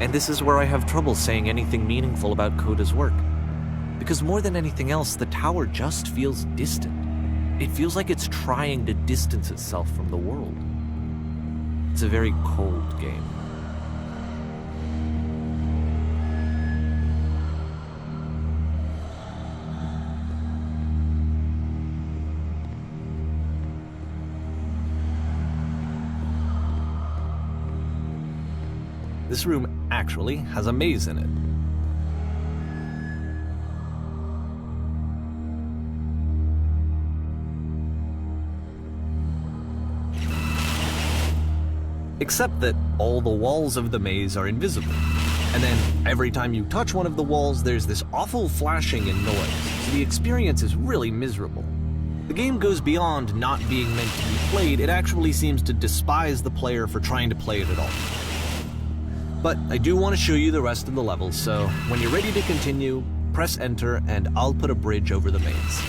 And this is where I have trouble saying anything meaningful about Coda's work. Because more than anything else, the tower just feels distant. It feels like it's trying to distance itself from the world. It's a very cold game. This room actually has a maze in it. Except that all the walls of the maze are invisible. And then every time you touch one of the walls, there's this awful flashing and noise, so the experience is really miserable. The game goes beyond not being meant to be played, it actually seems to despise the player for trying to play it at all. But I do want to show you the rest of the levels, so when you're ready to continue, press enter and I'll put a bridge over the maze.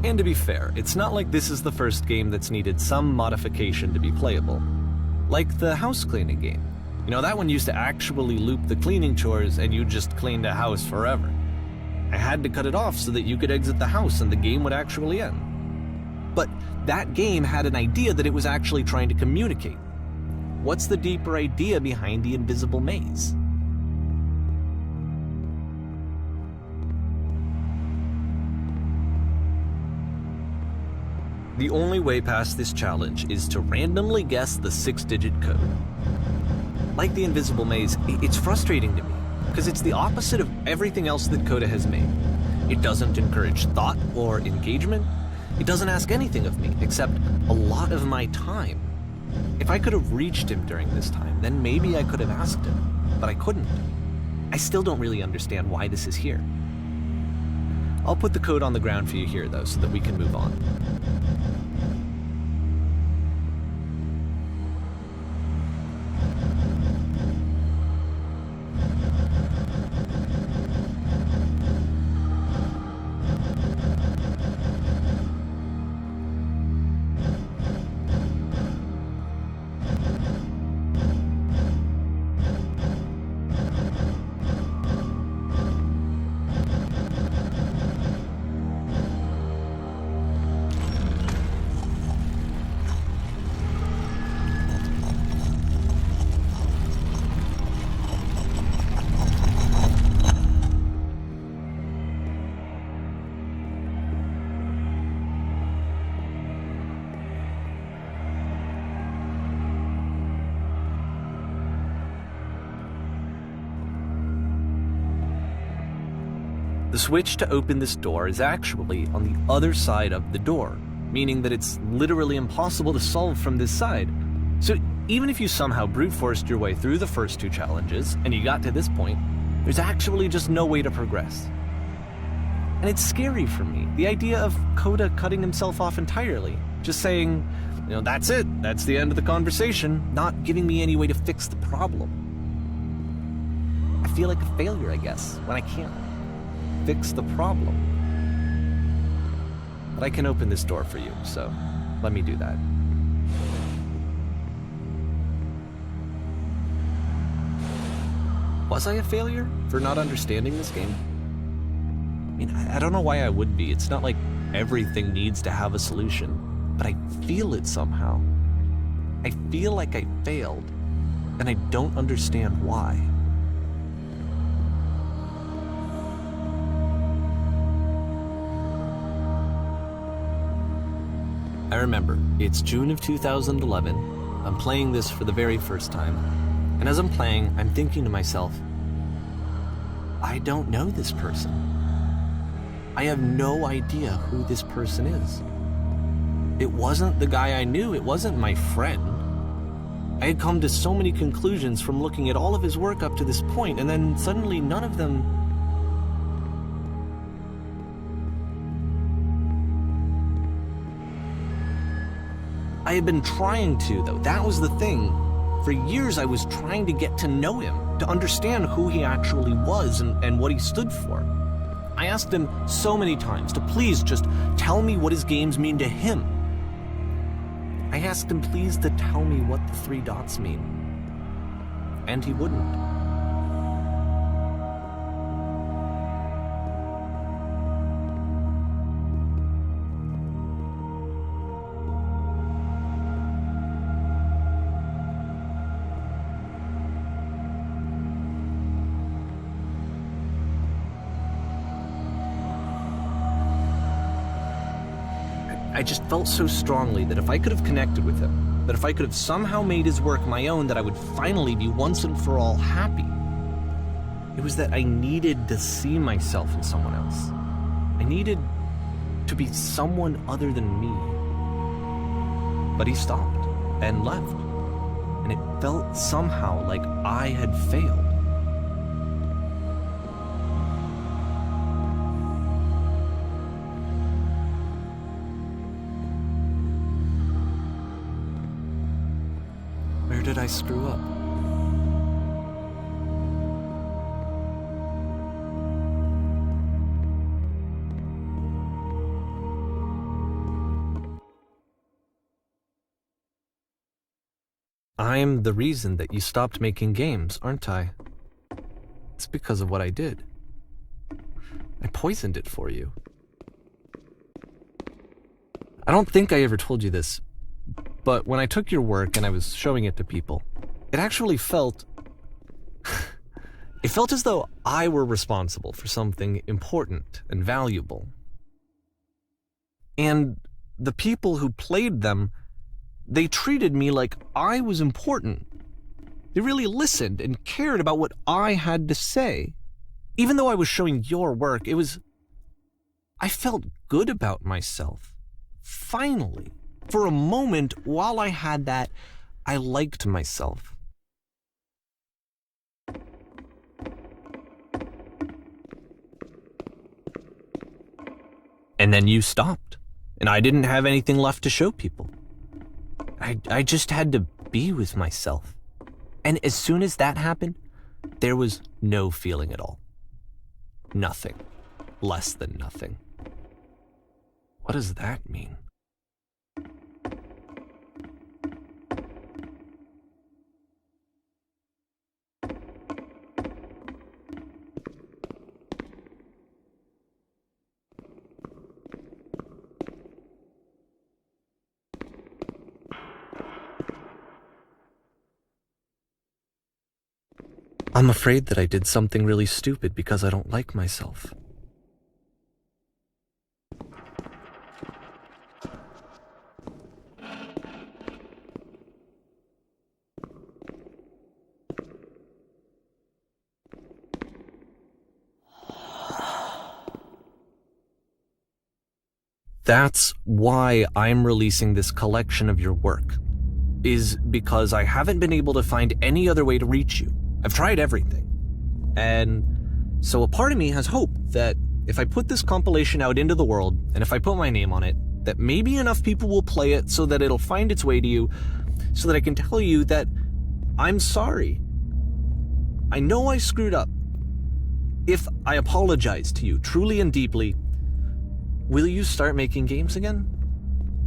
And to be fair, it's not like this is the first game that's needed some modification to be playable. Like the house cleaning game. You know, that one used to actually loop the cleaning chores and you just cleaned a house forever. I had to cut it off so that you could exit the house and the game would actually end. But that game had an idea that it was actually trying to communicate. What's the deeper idea behind the invisible maze? The only way past this challenge is to randomly guess the 6-digit code. Like the invisible maze, it's frustrating to me, because it's the opposite of everything else that Coda has made. It doesn't encourage thought or engagement. It doesn't ask anything of me, except a lot of my time. If I could have reached him during this time, then maybe I could have asked him, but I couldn't. I still don't really understand why this is here. I'll put the code on the ground for you here, though, so that we can move on. The switch to open this door is actually on the other side of the door, meaning that it's literally impossible to solve from this side. So even if you somehow brute forced your way through the first 2 challenges and you got to this point, there's actually just no way to progress. And it's scary for me, the idea of Coda cutting himself off entirely, just saying, you know, that's it, that's the end of the conversation, not giving me any way to fix the problem. I feel like a failure, I guess, when I can't fix the problem. But I can open this door for you, so let me do that. Was I a failure for not understanding this game? I mean, I don't know why I would be. It's not like everything needs to have a solution, but I feel it somehow. I feel like I failed, and I don't understand why. I remember, it's June of 2011, I'm playing this for the very first time, and as I'm playing, I'm thinking to myself, I don't know this person. I have no idea who this person is. It wasn't the guy I knew, it wasn't my friend. I had come to so many conclusions from looking at all of his work up to this point, and then suddenly none of them... I had been trying to, though. That was the thing. For years I was trying to get to know him, to understand who he actually was and what he stood for. I asked him so many times to please just tell me what his games mean to him. I asked him please to tell me what the 3 dots mean. And he wouldn't. I just felt so strongly that if I could have connected with him, that if I could have somehow made his work my own, that I would finally be once and for all happy. It was that I needed to see myself in someone else. I needed to be someone other than me. But he stopped and left, and it felt somehow like I had failed. Where did I screw up? I'm the reason that you stopped making games, aren't I? It's because of what I did. I poisoned it for you. I don't think I ever told you this, but when I took your work and I was showing it to people, it actually felt... it felt as though I were responsible for something important and valuable. And the people who played them, they treated me like I was important. They really listened and cared about what I had to say. Even though I was showing your work, I felt good about myself. Finally. For a moment, while I had that, I liked myself. And then you stopped, and I didn't have anything left to show people. I just had to be with myself. And as soon as that happened, there was no feeling at all. Nothing. Less than nothing. What does that mean? I'm afraid that I did something really stupid because I don't like myself. That's why I'm releasing this collection of your work, is because I haven't been able to find any other way to reach you. I've tried everything. And so a part of me has hope that if I put this compilation out into the world, and if I put my name on it, that maybe enough people will play it so that it'll find its way to you, so that I can tell you that I'm sorry. I know I screwed up. If I apologize to you truly and deeply, will you start making games again?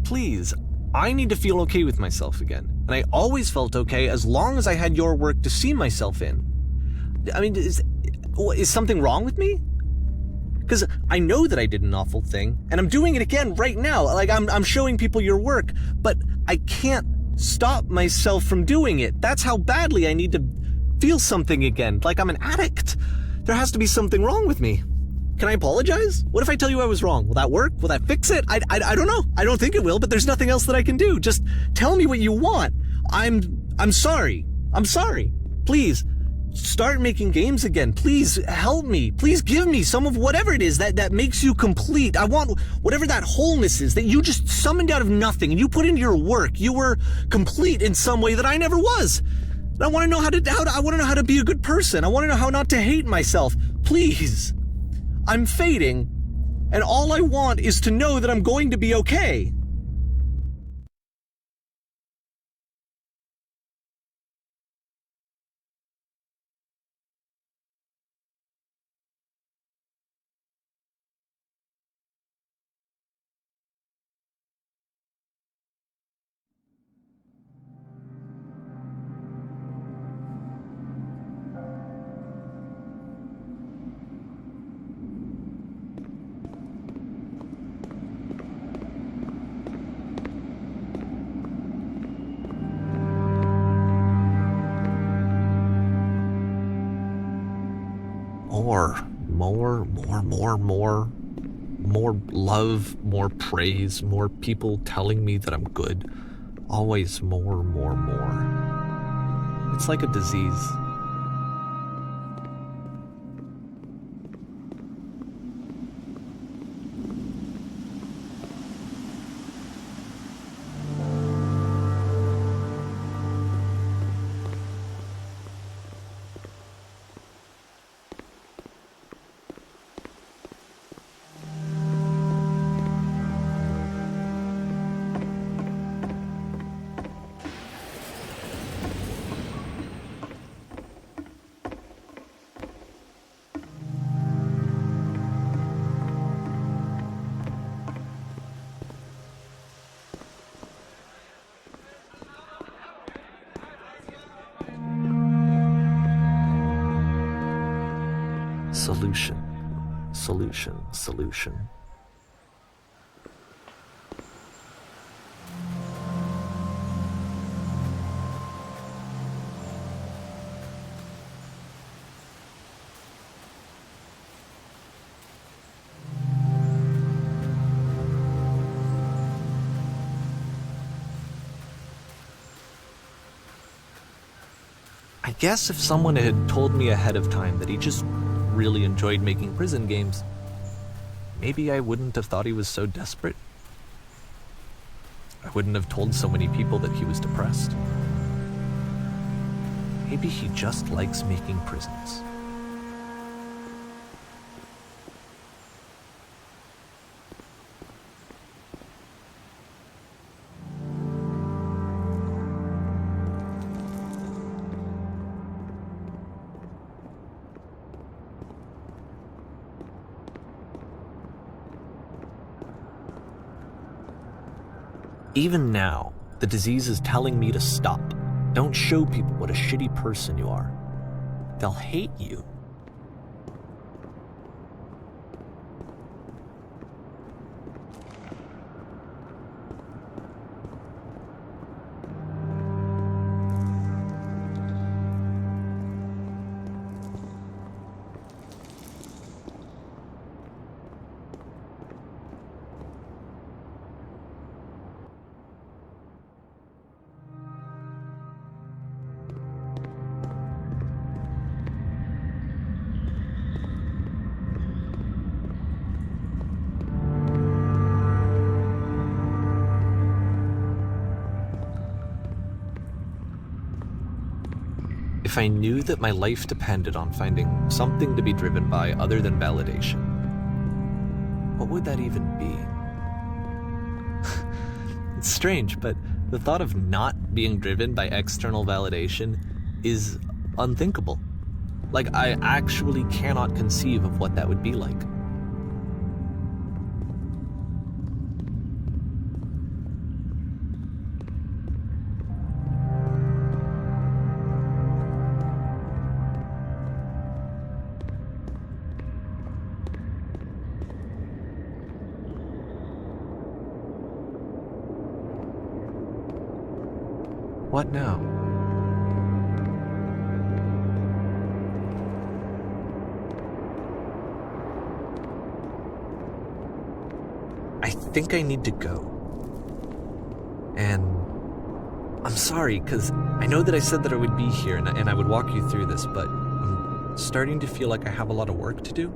Please, I need to feel okay with myself again. And I always felt okay as long as I had your work to see myself in. I mean, is something wrong with me? Because I know that I did an awful thing, and I'm doing it again right now. Like, I'm showing people your work, but I can't stop myself from doing it. That's how badly I need to feel something again, like I'm an addict. There has to be something wrong with me. Can I apologize? What if I tell you I was wrong? Will that work? Will that fix it? I don't know. I don't think it will, but there's nothing else that I can do. Just tell me what you want. I'm sorry. I'm sorry. Please, start making games again. Please help me. Please give me some of whatever it is that makes you complete. I want whatever that wholeness is that you just summoned out of nothing and you put into your work. You were complete in some way that I never was. And I want to know I want to know how to be a good person. I want to know how not to hate myself. Please. I'm fading, and all I want is to know that I'm going to be okay. more love, more praise, more people telling me that I'm good. Always more. It's like a disease. Solution. I guess if someone had told me ahead of time that he just really enjoyed making prison games, maybe I wouldn't have thought he was so desperate. I wouldn't have told so many people that he was depressed. Maybe he just likes making prisons. Even now, the disease is telling me to stop. Don't show people what a shitty person you are. They'll hate you. If I knew that my life depended on finding something to be driven by other than validation, what would that even be? It's strange, but the thought of not being driven by external validation is unthinkable. Like, I actually cannot conceive of what that would be like. What now? I think I need to go. And I'm sorry, because I know that I said that I would be here and I would walk you through this, but I'm starting to feel like I have a lot of work to do.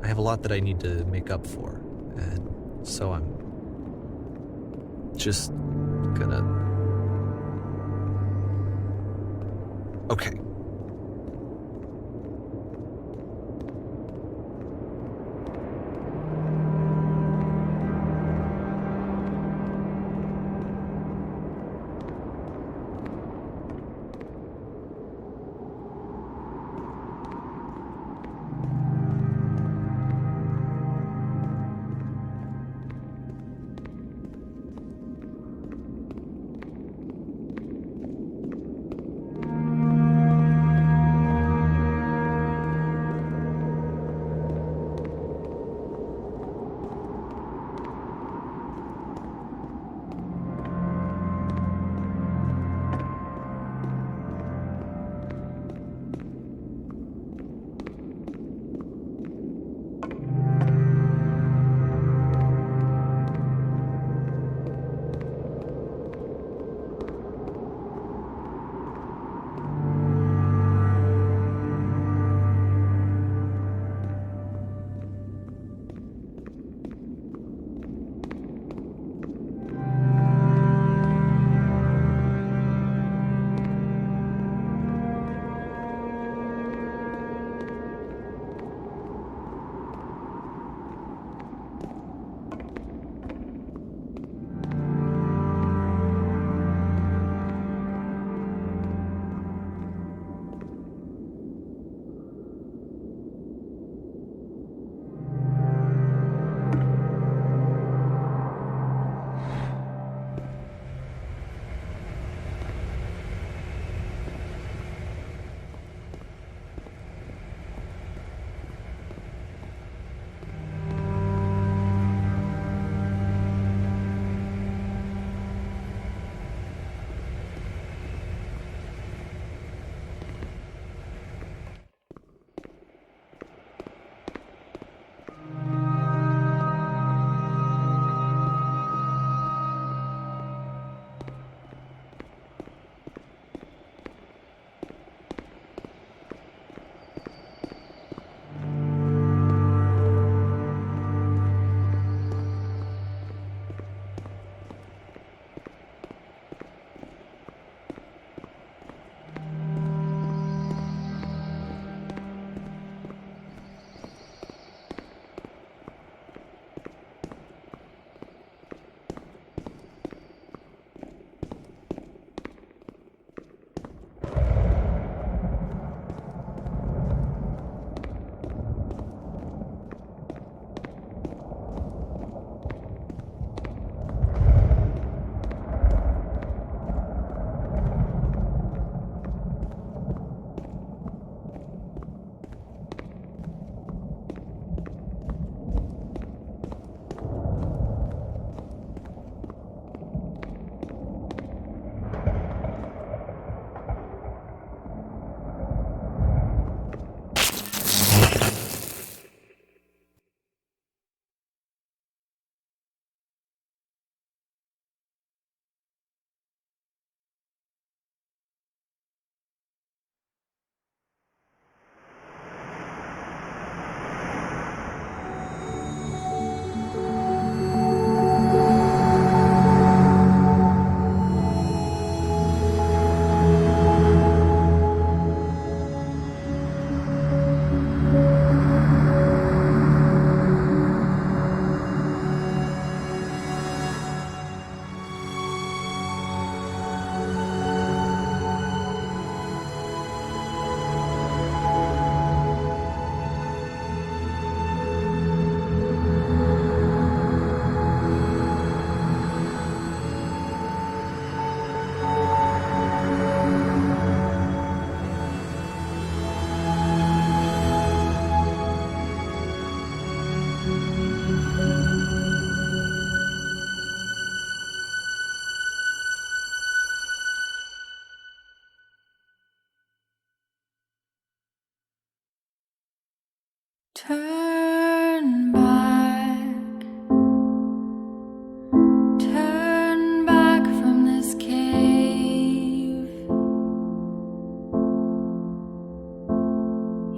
I have a lot that I need to make up for, and so I'm just gonna... Okay.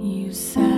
You said